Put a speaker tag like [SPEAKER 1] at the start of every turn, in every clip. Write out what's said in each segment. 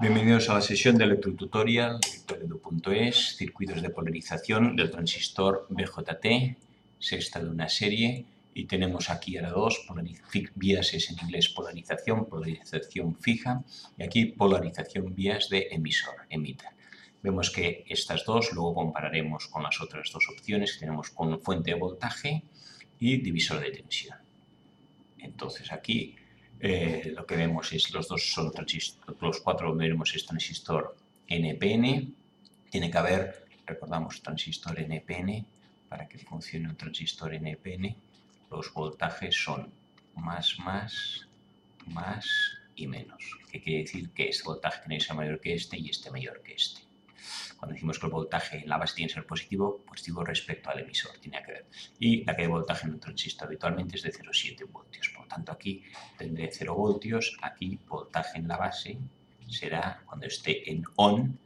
[SPEAKER 1] Bienvenidos a la sesión de electrotutorial de victoredu.es, circuitos de polarización del transistor BJT, sexta de una serie, y tenemos aquí ahora dos, vías es en inglés polarización fija, y aquí polarización vías de emisor, emitter. Vemos que estas dos luego compararemos con las otras dos opciones que tenemos con fuente de voltaje y divisor de tensión. Entonces aquí lo que vemos es los dos son los cuatro veremos es transistor NPN. Tiene que haber, recordamos, transistor NPN. Para que funcione un transistor NPN, los voltajes son más y menos. ¿Qué quiere decir? Que este voltaje tiene que ser mayor que este y este mayor que este. Cuando decimos que el voltaje en la base tiene que ser positivo respecto al emisor, tiene que ver. Y la caída de voltaje en un transistor habitualmente es de 0,7 voltios. Por lo tanto, aquí tendré 0 voltios, aquí voltaje en la base será, cuando esté en ON,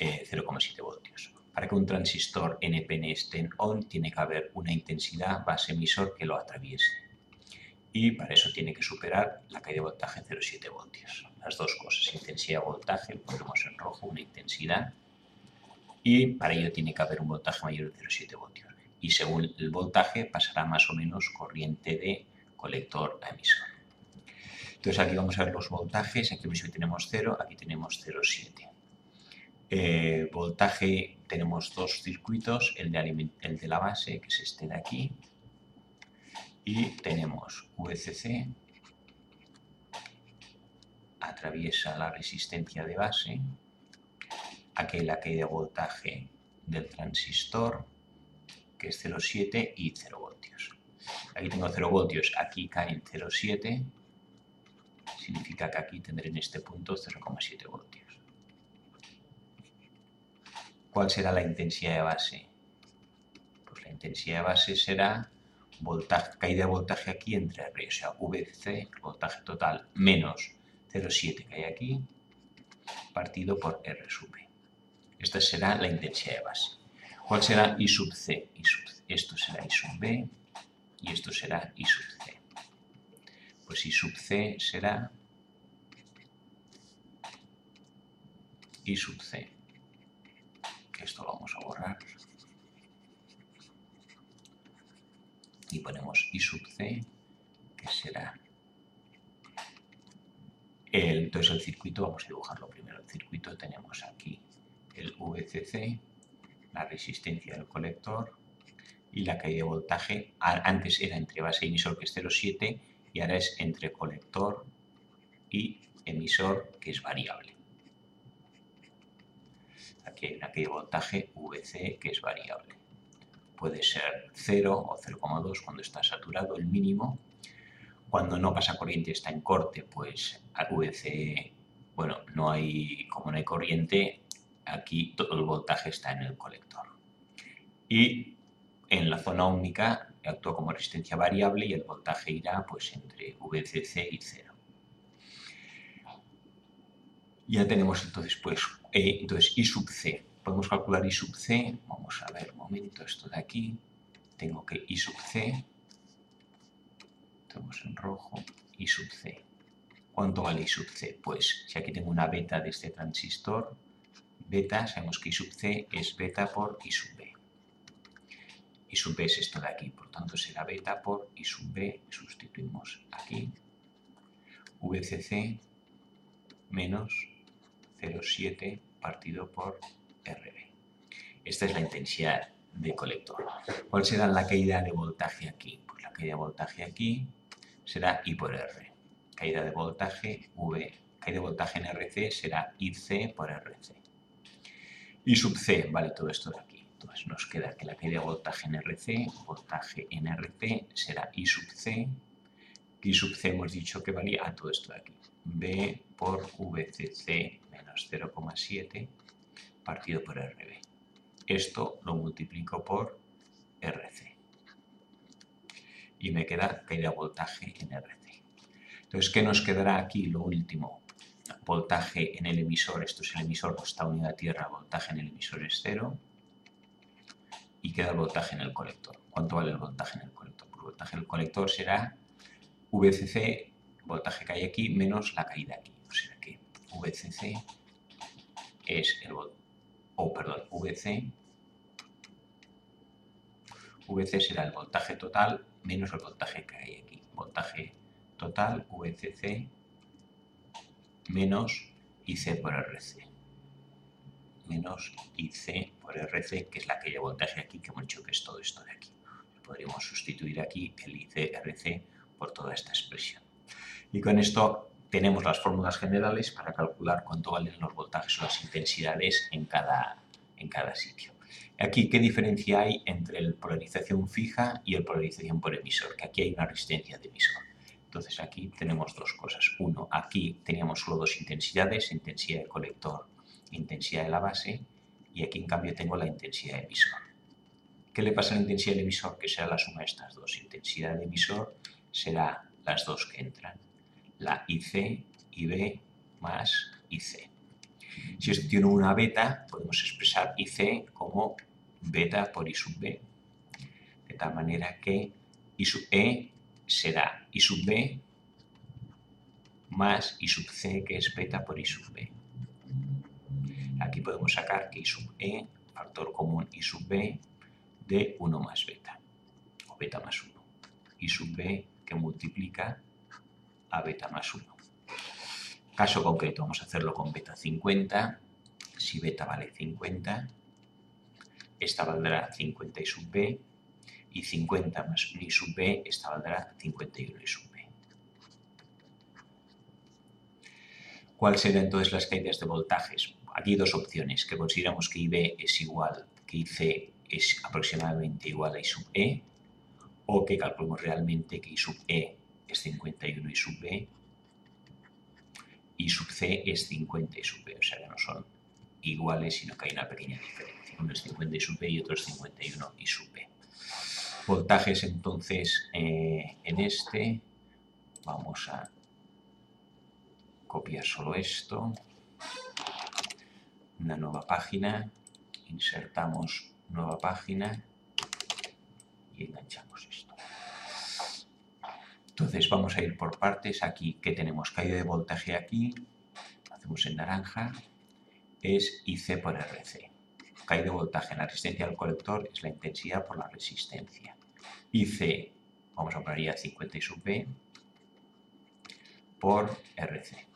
[SPEAKER 1] 0,7 voltios. Para que un transistor NPN esté en ON, tiene que haber una intensidad base-emisor que lo atraviese. Y para eso tiene que superar la caída de voltaje en 0,7 voltios. Las dos cosas, intensidad y voltaje, lo pondremos en rojo, una intensidad, y para ello tiene que haber un voltaje mayor de 0,7 voltios. Y según el voltaje pasará más o menos corriente de colector a emisor. Entonces aquí vamos a ver los voltajes, aquí tenemos 0, aquí tenemos 0,7. Voltaje, tenemos dos circuitos, el de la base, que es este de aquí, y tenemos VCC, atraviesa la resistencia de base, aquí la caída de voltaje del transistor, que es 0,7 y 0 voltios. Aquí tengo 0 voltios, aquí caen 0,7, significa que aquí tendré en este punto 0,7 voltios. ¿Cuál será la intensidad de base? Pues la intensidad de base será caída de voltaje aquí entre R, o sea, VC, voltaje total, menos 0,7 que hay aquí, partido por R sub B. Esta será la intensidad de base. ¿Cuál será I sub C? Esto será I sub B y esto será I sub C. Pues I sub C será I sub C. Que esto lo vamos a borrar. Y ponemos I sub C, que será... Entonces el circuito, vamos a dibujarlo primero. El circuito tenemos aquí el VCC, la resistencia del colector y la caída de voltaje. Antes era entre base y emisor, que es 0,7, y ahora es entre colector y emisor, que es variable. Aquí hay una caída de voltaje VC, que es variable. Puede ser 0 o 0,2 cuando está saturado, el mínimo. Cuando no pasa corriente, está en corte, pues al VC, bueno, como no hay corriente, aquí todo el voltaje está en el colector. Y en la zona ómnica actúa como resistencia variable y el voltaje irá pues entre VCC y 0. Ya tenemos entonces I sub C. Podemos calcular I sub C. Vamos a ver un momento esto de aquí. Tengo que I sub C, tenemos en rojo, I sub C. ¿Cuánto vale I sub C? Pues si aquí tengo una beta de este transistor, beta, sabemos que I sub C es beta por I sub B. I sub B es esto de aquí, por tanto será beta por I sub B, sustituimos aquí, VCC menos 0,7 partido por RB. Esta es la intensidad de colector. ¿Cuál será la caída de voltaje aquí? Pues la caída de voltaje aquí será I por R. Caída de voltaje V. Caída de voltaje en RC será IC por RC. I sub C vale todo esto de aquí. Entonces nos queda que la caída de voltaje en RC, voltaje en RC será I sub C. I sub C hemos dicho que valía a todo esto de aquí. B por VCC menos 0,7 partido por RB. Esto lo multiplico por RC. Y me queda caída de voltaje en RC. Entonces, ¿qué nos quedará aquí? Lo último, voltaje en el emisor, esto es el emisor, pues está unido a tierra, voltaje en el emisor es 0. Y queda el voltaje en el colector. ¿Cuánto vale el voltaje en el colector? Pues el voltaje en el colector será VCC, voltaje que hay aquí, menos la caída aquí. O sea que VCC es el VC será el voltaje total menos el voltaje que hay aquí. Voltaje total, VCC, menos IC por RC. Menos IC por RC, que es la caída de voltaje aquí, que hemos dicho que es todo esto de aquí. Podríamos sustituir aquí el IC-RC por toda esta expresión. Y con esto tenemos las fórmulas generales para calcular cuánto valen los voltajes o las intensidades en cada sitio. Aquí, ¿qué diferencia hay entre el polarización fija y el polarización por emisor? Que aquí hay una resistencia de emisor. Entonces aquí tenemos dos cosas. Uno, aquí teníamos solo dos intensidades, intensidad de colector e intensidad de la base, y aquí en cambio tengo la intensidad de emisor. ¿Qué le pasa a la intensidad del emisor? Que será la suma de estas dos. Intensidad de emisor será las dos que entran, la IC, IB más IC. Si esto tiene una beta, podemos expresar IC como beta por I sub B, de tal manera que I sub E será I sub B más I sub C, que es beta por I sub B. Aquí podemos sacar que I sub E, factor común I sub B, de 1 más beta, o beta más 1. I sub B que multiplica a beta más 1. Caso concreto, vamos a hacerlo con beta 50. Si beta vale 50, esta valdrá 50 I sub B, y 50 más I sub B, esta valdrá 51 I sub B. ¿Cuáles serán entonces las caídas de voltajes? Aquí dos opciones, que consideramos que IB es igual, que IC es aproximadamente igual a I sub E, o que calculemos realmente que I sub E es 51 I sub B, I sub C es 50 I sub B, o sea que no son iguales, sino que hay una pequeña diferencia. Uno es 50 I sub B y otro es 51 I sub B. Voltajes entonces en este, vamos a copiar solo esto, una nueva página, insertamos nueva página y enganchamos esto. Entonces vamos a ir por partes. Aquí, ¿qué tenemos? Caída de voltaje aquí, hacemos en naranja, es IC por RC. Caída de voltaje en la resistencia del colector es la intensidad por la resistencia. IC, vamos a poner ya 50 I sub B, por RC.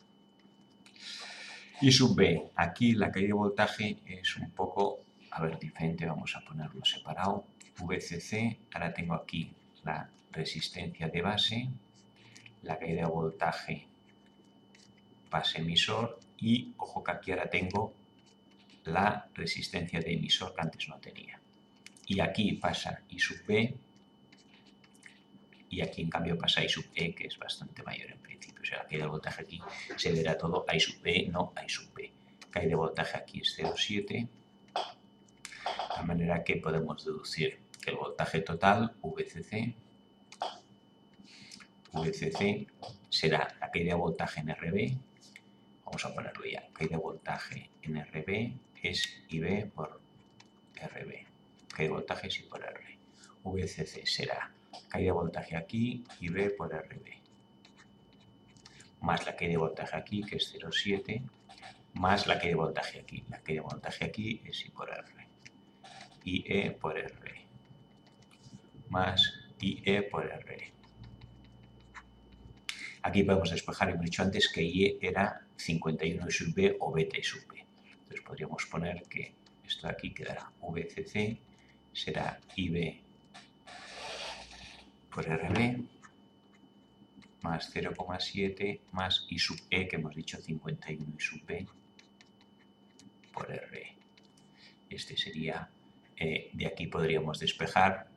[SPEAKER 1] I sub B, aquí la caída de voltaje es un poco, diferente, vamos a ponerlo separado. VCC, ahora tengo aquí la resistencia de base, la caída de voltaje base emisor y, ojo que aquí ahora tengo la resistencia de emisor que antes no tenía. Y aquí pasa I sub B y aquí en cambio pasa I sub E, que es bastante mayor en principio. O sea, la caída de voltaje aquí se verá todo a I sub B, no a I sub B. Caída de voltaje aquí es 0,7. De manera que podemos deducir que el voltaje total, VCC, será la caída de voltaje en RB. Vamos a ponerlo ya. Caída de voltaje en RB es IB por RB. Caída de voltaje es I por R. VCC será caída de voltaje aquí, IB por RB. Más la caída de voltaje aquí, que es 0,7, más la caída de voltaje aquí. La caída de voltaje aquí es I por R. IE por R. Más IE por R. Aquí podemos despejar, hemos dicho antes que IE era 51 I sub B o beta I sub B. Entonces podríamos poner que esto de aquí quedará VCC, será IB por RB, más 0,7, más I sub E, que hemos dicho 51 I sub B por R. Este sería, de aquí podríamos despejar,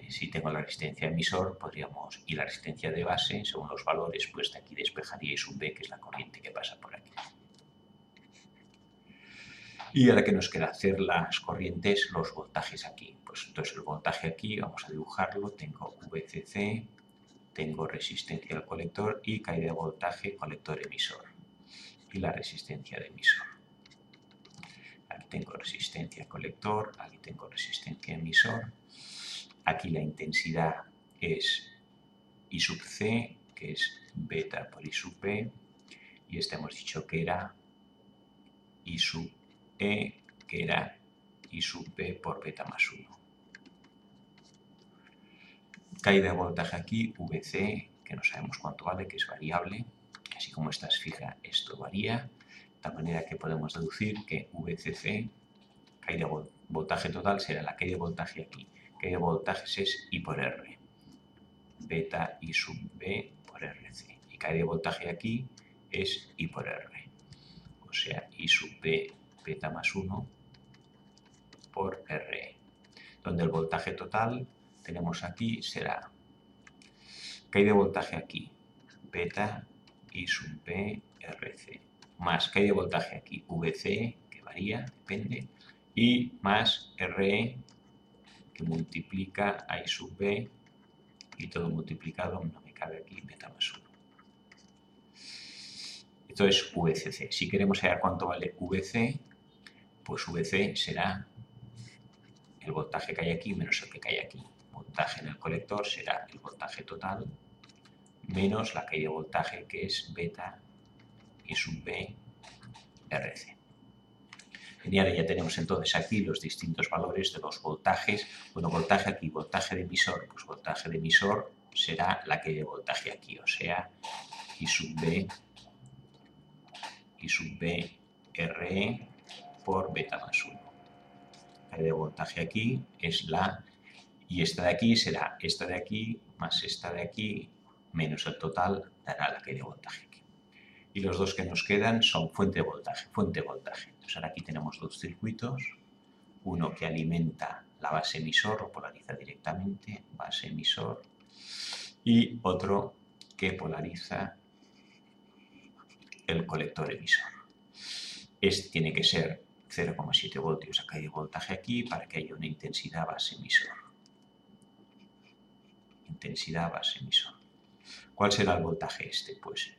[SPEAKER 1] si tengo la resistencia emisor, y la resistencia de base, según los valores, pues de aquí despejaría I sub B, que es la corriente que pasa por aquí. Y ahora que nos queda hacer las corrientes, los voltajes aquí. Pues entonces el voltaje aquí, vamos a dibujarlo, tengo VCC, tengo resistencia del colector y caída de voltaje colector-emisor. Y la resistencia de emisor. Aquí tengo resistencia colector, aquí tengo resistencia emisor. Aquí la intensidad es I sub C, que es beta por I sub B. Y este hemos dicho que era I sub E, que era I sub B por beta más 1. Caída de voltaje aquí, VC, que no sabemos cuánto vale, que es variable. Así como esta es fija, esto varía. De tal manera que podemos deducir que VCC, caída de voltaje total, será la caída de voltaje aquí. Caída de voltajes es I por R. Beta I sub B por RC. Y caída de voltaje aquí es I por R. O sea, I sub B beta más 1 por RE. Donde el voltaje total tenemos aquí será caída de voltaje aquí, beta I sub B RC, más caída de voltaje aquí, VC, que varía, depende, y más RE, que multiplica a I sub B, y todo multiplicado, no me cabe aquí, beta más 1. Esto es VCC. Si queremos saber cuánto vale VC, pues VC será el voltaje que hay aquí menos el que hay aquí. Voltaje en el colector será el voltaje total menos la caída de voltaje, que es beta I sub B RC. Genial, ya tenemos entonces aquí los distintos valores de los voltajes. Bueno, voltaje aquí, voltaje de emisor, pues voltaje de emisor será la caída de voltaje aquí, o sea, I sub B RE por beta más 1. La caída de voltaje aquí es la, y esta de aquí será esta de aquí más esta de aquí menos el total dará la caída de voltaje aquí. Y los dos que nos quedan son fuente de voltaje, fuente de voltaje. Entonces ahora aquí tenemos dos circuitos, uno que alimenta la base emisor, o polariza directamente, base emisor, y otro que polariza el colector emisor. Este tiene que ser 0,7 voltios a caída de voltaje aquí para que haya una intensidad base emisor. Intensidad base emisor. ¿Cuál será el voltaje este? Pues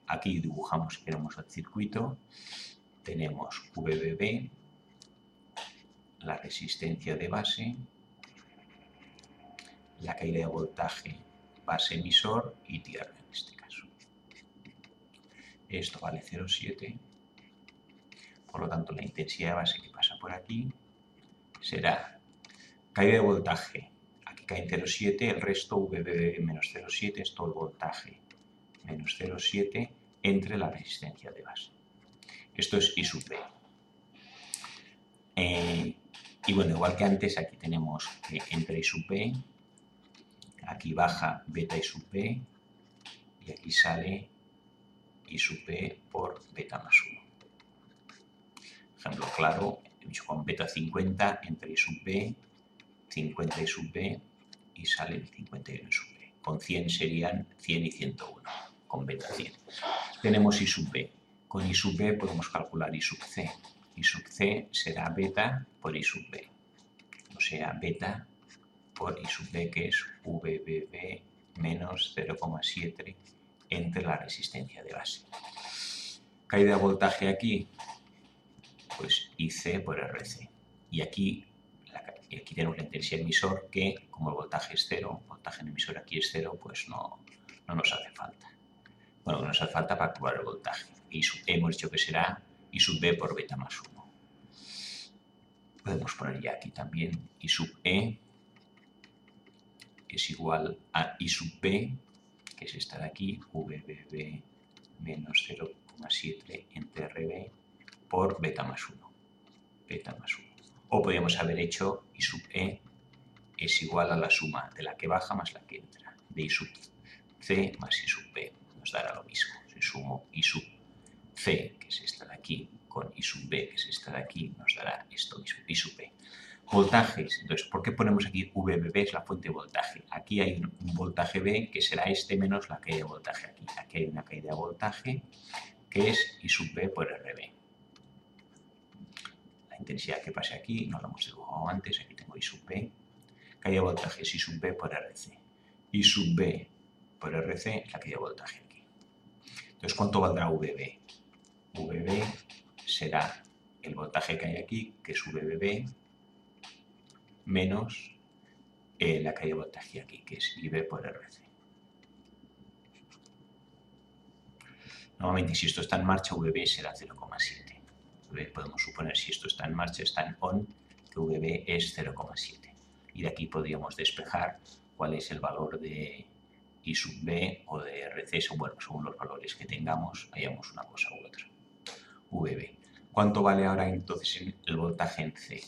[SPEAKER 1] aquí dibujamos, queremos el circuito, tenemos VBB, la resistencia de base, la caída de voltaje base emisor y tierra en este caso. Esto vale 0,7, por lo tanto la intensidad de base que pasa por aquí será caída de voltaje. Aquí cae en 0,7, el resto VBB menos 0,7 es todo el voltaje menos 0,7 entre la resistencia de base. Esto es I sub B. Y bueno, igual que antes, aquí tenemos que entre I sub B, aquí baja beta I sub B y aquí sale I sub B por beta más 1. Ejemplo claro, con beta 50 entre I sub B, 50 I sub B y sale 51 I sub B. Con 100 serían 100 y 101, con beta 100. Tenemos I sub B. Con I sub B podemos calcular I sub C. I sub C será beta por I sub B. O sea, beta por I sub B, que es VBB menos 0,7 entre la resistencia de base. Caída de voltaje aquí, pues IC por RC. Y aquí tenemos la intensidad emisor que, como el voltaje es 0, el voltaje en emisor aquí es 0, pues no nos hace falta. Bueno, nos hace falta para calcular el voltaje. I sub E hemos dicho que será I sub B por beta más 1. Podemos poner ya aquí también I sub E es igual a I sub B, que es esta de aquí, VBB menos 0,7 entre RB por beta más 1. Beta más 1. O podríamos haber hecho I sub E es igual a la suma de la que baja más la que entra, de I sub C más I sub B. Nos dará lo mismo. Si sumo I sub C, que es esta de aquí, con I sub B, que es esta de aquí, nos dará esto mismo, I sub B. Voltajes. Entonces, ¿por qué ponemos aquí VBB? Es la fuente de voltaje. Aquí hay un voltaje B que será este menos la caída de voltaje aquí. Aquí hay una caída de voltaje que es I sub B por RB. La intensidad que pase aquí no la hemos dibujado antes. Aquí tengo I sub B. Caída de voltaje es I sub B por RC. I sub B por RC es la caída de voltaje aquí. Entonces, ¿cuánto valdrá VB? VB será el voltaje que hay aquí, que es VBB, menos la caída de voltaje aquí, que es IB por RC. Normalmente, si esto está en marcha, VB será 0,7. Podemos suponer, si esto está en marcha, está en on, que VB es 0,7. Y de aquí podríamos despejar cuál es el valor de I sub B o de RC, según los valores que tengamos, hayamos una cosa u otra. VB. ¿Cuánto vale ahora entonces el voltaje en C?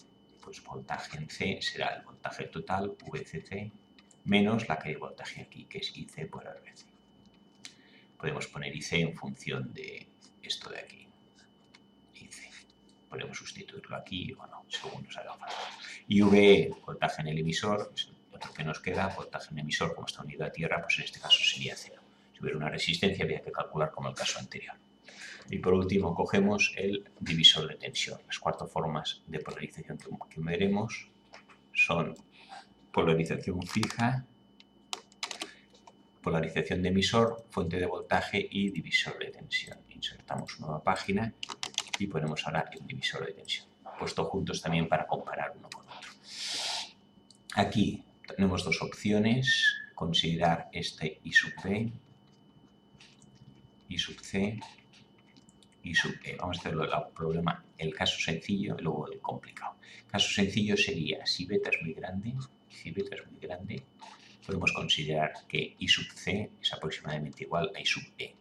[SPEAKER 1] Pues voltaje en C será el voltaje total, VCC, menos la caída de voltaje aquí, que es IC por RC. Podemos poner IC en función de esto de aquí. IC. Podemos sustituirlo aquí o no, según nos haga falta. Y VE, voltaje en el emisor, es otro que nos queda, voltaje en el emisor, como está unido a tierra, pues en este caso sería 0. Si hubiera una resistencia, habría que calcular como el caso anterior. Y por último, cogemos el divisor de tensión. Las 4 formas de polarización que veremos son polarización fija, polarización de emisor, fuente de voltaje y divisor de tensión. Insertamos nueva página y ponemos ahora el divisor de tensión, puesto juntos también para comparar uno con otro. Aquí tenemos dos opciones, considerar este I sub B, I sub C, I sub E. Vamos a hacerlo el problema, el caso sencillo y luego el complicado. El caso sencillo sería, si beta es muy grande, podemos considerar que I sub C es aproximadamente igual a I sub E,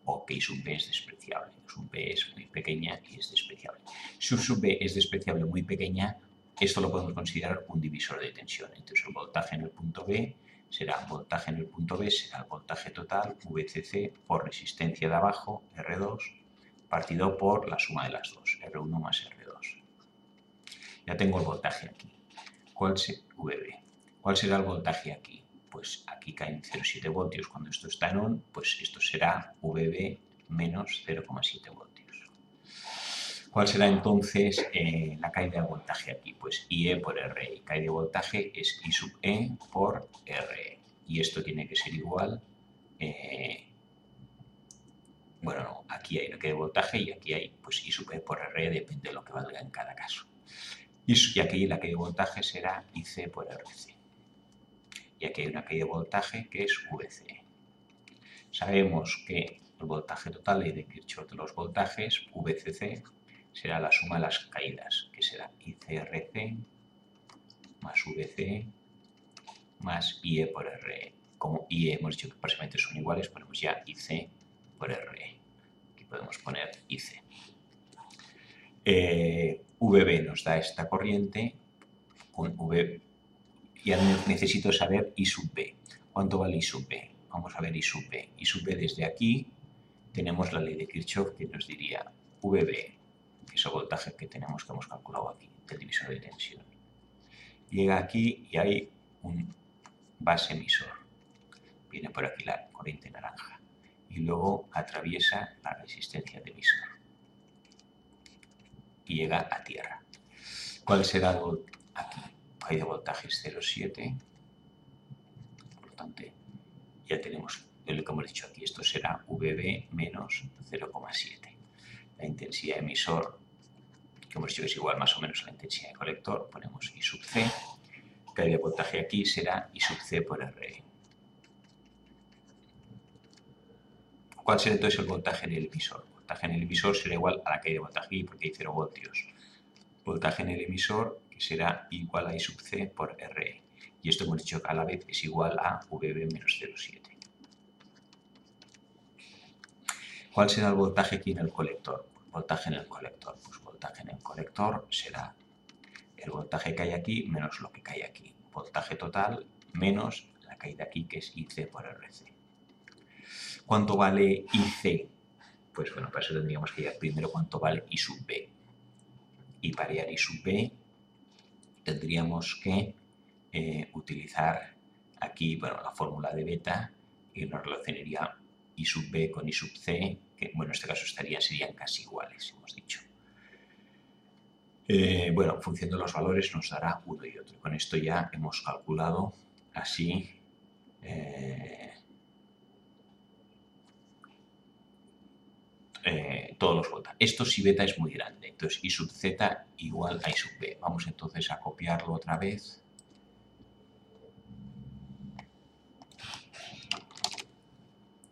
[SPEAKER 1] o que I sub B es despreciable. I sub B es muy pequeña y es despreciable. Si I sub B es despreciable muy pequeña, esto lo podemos considerar un divisor de tensión. Entonces el voltaje en el punto B será el voltaje total, VCC, por resistencia de abajo, R2, partido por la suma de las dos, R1 más R2. Ya tengo el voltaje aquí. VB. ¿Cuál será el voltaje aquí? Pues aquí caen 0,7 voltios. Cuando esto está en on, pues esto será VB menos 0,7 voltios. ¿Cuál será entonces la caída de voltaje aquí? Pues IE por RE. Caída de voltaje es I sub E por RE. Y esto tiene que ser igual... bueno, no, aquí hay una caída de voltaje y aquí hay pues I sub E por RE, depende de lo que valga en cada caso. Y aquí la caída de voltaje será IC por RC. Y aquí hay una caída de voltaje que es VCE. Sabemos que el voltaje total, ley de Kirchhoff de los voltajes, VCC, será la suma de las caídas, que será ICRC más VCE más IE por RE. Como IE hemos dicho que parcialmente son iguales, ponemos ya IC por RE. Aquí podemos poner IC. VB nos da esta corriente, con V ya necesito saber I sub B. ¿Cuánto vale I sub B? Vamos a ver I sub B. I sub B desde aquí tenemos la ley de Kirchhoff que nos diría VB, que es el voltaje que hemos calculado aquí, del divisor de tensión. Llega aquí y hay un base emisor. Viene por aquí la corriente naranja. Y luego atraviesa la resistencia de emisor. Y llega a tierra. ¿Cuál será aquí? Hay de voltajes 0,7. Por lo tanto, ya tenemos lo que hemos dicho aquí. Esto será VB menos 0,7. La intensidad de emisor, que hemos dicho que es igual más o menos a la intensidad de colector, ponemos I sub C. Caída de voltaje aquí será I sub C por RE. ¿Cuál será entonces el voltaje en el emisor? El voltaje en el emisor será igual a la caída de voltaje aquí porque hay 0 voltios. Voltaje en el emisor que será igual a I sub C por RE. Y esto hemos dicho que a la vez es igual a VB menos 0,7. ¿Cuál será el voltaje aquí en el colector? Voltaje en el colector. Pues voltaje en el colector será el voltaje que hay aquí menos lo que cae aquí. Voltaje total menos la caída aquí que es IC por RC. ¿Cuánto vale IC? Pues bueno, para eso tendríamos que ir primero cuánto vale I sub B. Y para hallar I sub B tendríamos que utilizar aquí la fórmula de beta y nos relacionaría I sub B con I sub C, que en este caso serían casi iguales, hemos dicho. En función de los valores nos dará uno y otro. Con esto ya hemos calculado así todos los voltajes. Esto si beta es muy grande, entonces I sub Z igual a I sub B. Vamos entonces a copiarlo otra vez.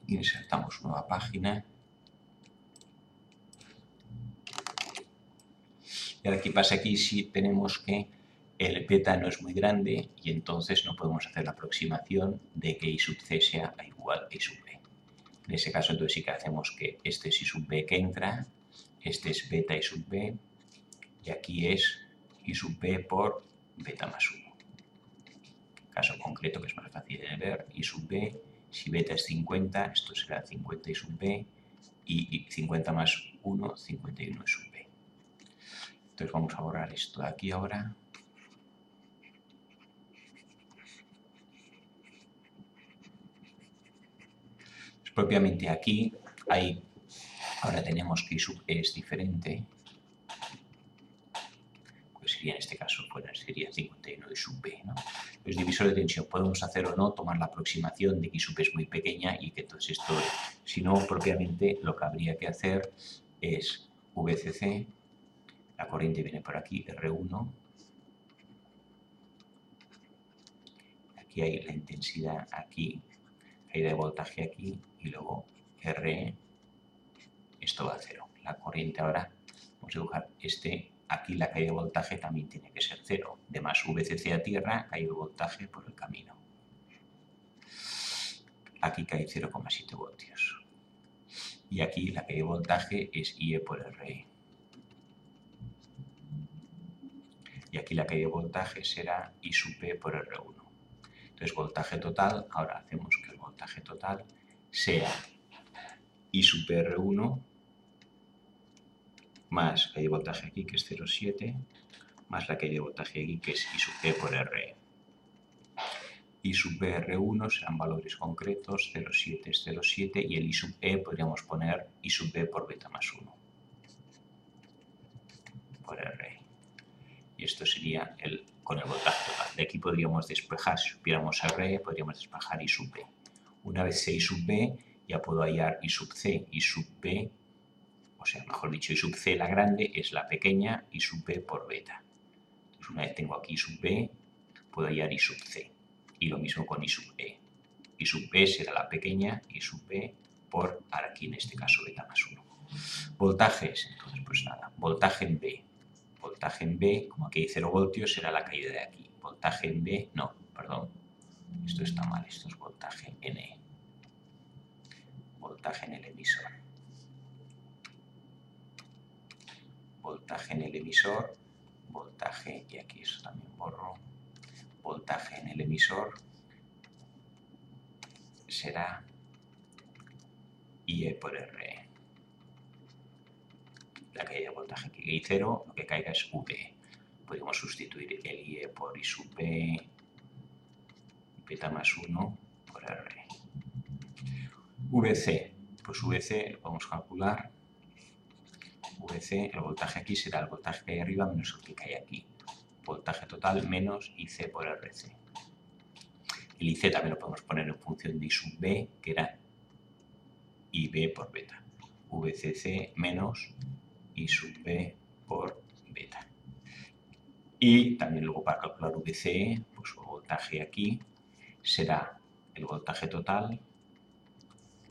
[SPEAKER 1] Insertamos nueva página. Y ahora, ¿qué pasa aquí si tenemos que el beta no es muy grande y entonces no podemos hacer la aproximación de que I sub c sea igual a I sub b? En ese caso, entonces sí que hacemos que este es I sub b que entra, este es beta I sub b, y aquí es I sub b por beta más 1. Caso concreto que es más fácil de ver, I sub b, si beta es 50, esto será 50 I sub b, y 50 más 1, 51 I sub b. Entonces vamos a borrar esto de aquí ahora. Pues propiamente aquí ahora tenemos que I sub e es diferente. Pues sería en este caso, sería 51 I sub b, ¿no? Los divisores de tensión podemos hacer o no, tomar la aproximación de que I sub b es muy pequeña y que entonces esto, si no, propiamente lo que habría que hacer es VCC, la corriente viene por aquí, R1, aquí hay la intensidad aquí, caída de voltaje aquí, y luego RE, esto va a 0. La corriente ahora, vamos a dibujar aquí la caída de voltaje también tiene que ser 0, de más VCC a tierra, caída de voltaje por el camino. Aquí cae 0,7 voltios. Y aquí la caída de voltaje es IE por RE. Y aquí la caída de voltaje será I sub P por R1. Entonces, voltaje total, ahora hacemos que el voltaje total sea I sub P R1 más la caída de voltaje aquí, que es 0,7, más la caída de voltaje aquí, que es I sub P por RE. I sub P R1 serán valores concretos, 0,7 es 0,7, y el I sub E podríamos poner I sub B por beta más 1 por RE. Y esto sería con el voltaje total. De aquí podríamos despejar, si supiéramos RE, podríamos despejar I sub B. Una vez C I sub B, ya puedo hallar I sub C, I sub B, o sea, mejor dicho, I sub C la grande es la pequeña, I sub B por beta. Entonces, una vez tengo aquí I sub B, puedo hallar I sub C. Y lo mismo con I sub E. I sub B será la pequeña, I sub B por, aquí en este caso, beta más 1. Voltajes, entonces pues nada, voltaje en B. Voltaje en B, como aquí hay 0 voltios, será la caída de aquí. Voltaje en B, no, perdón, esto está mal, esto es voltaje en E. Voltaje en el emisor. Voltaje en el emisor, voltaje, y aquí eso también borro, voltaje en el emisor será IE por RE. La caída de voltaje que hay 0, lo que caiga es V. Podríamos sustituir el IE por I sub B, beta más 1 por R. VC, pues VC vamos a calcular. VC, el voltaje aquí será el voltaje que hay arriba menos el que hay aquí. Voltaje total menos IC por RC. El IC también lo podemos poner en función de I sub B, que era IB por beta. VCC menos I sub B por beta. Y también luego para calcular VCE, pues el voltaje aquí será el voltaje total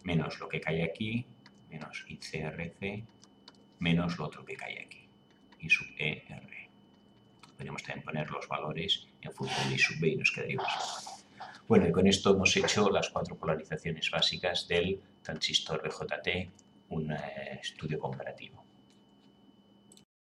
[SPEAKER 1] menos lo que cae aquí, menos ICRC, menos lo otro que cae aquí, I sub ER. Podríamos también poner los valores en función de I sub B y nos quedaría más fácil. Bueno, y con esto hemos hecho las 4 polarizaciones básicas del transistor BJT, un estudio comparativo.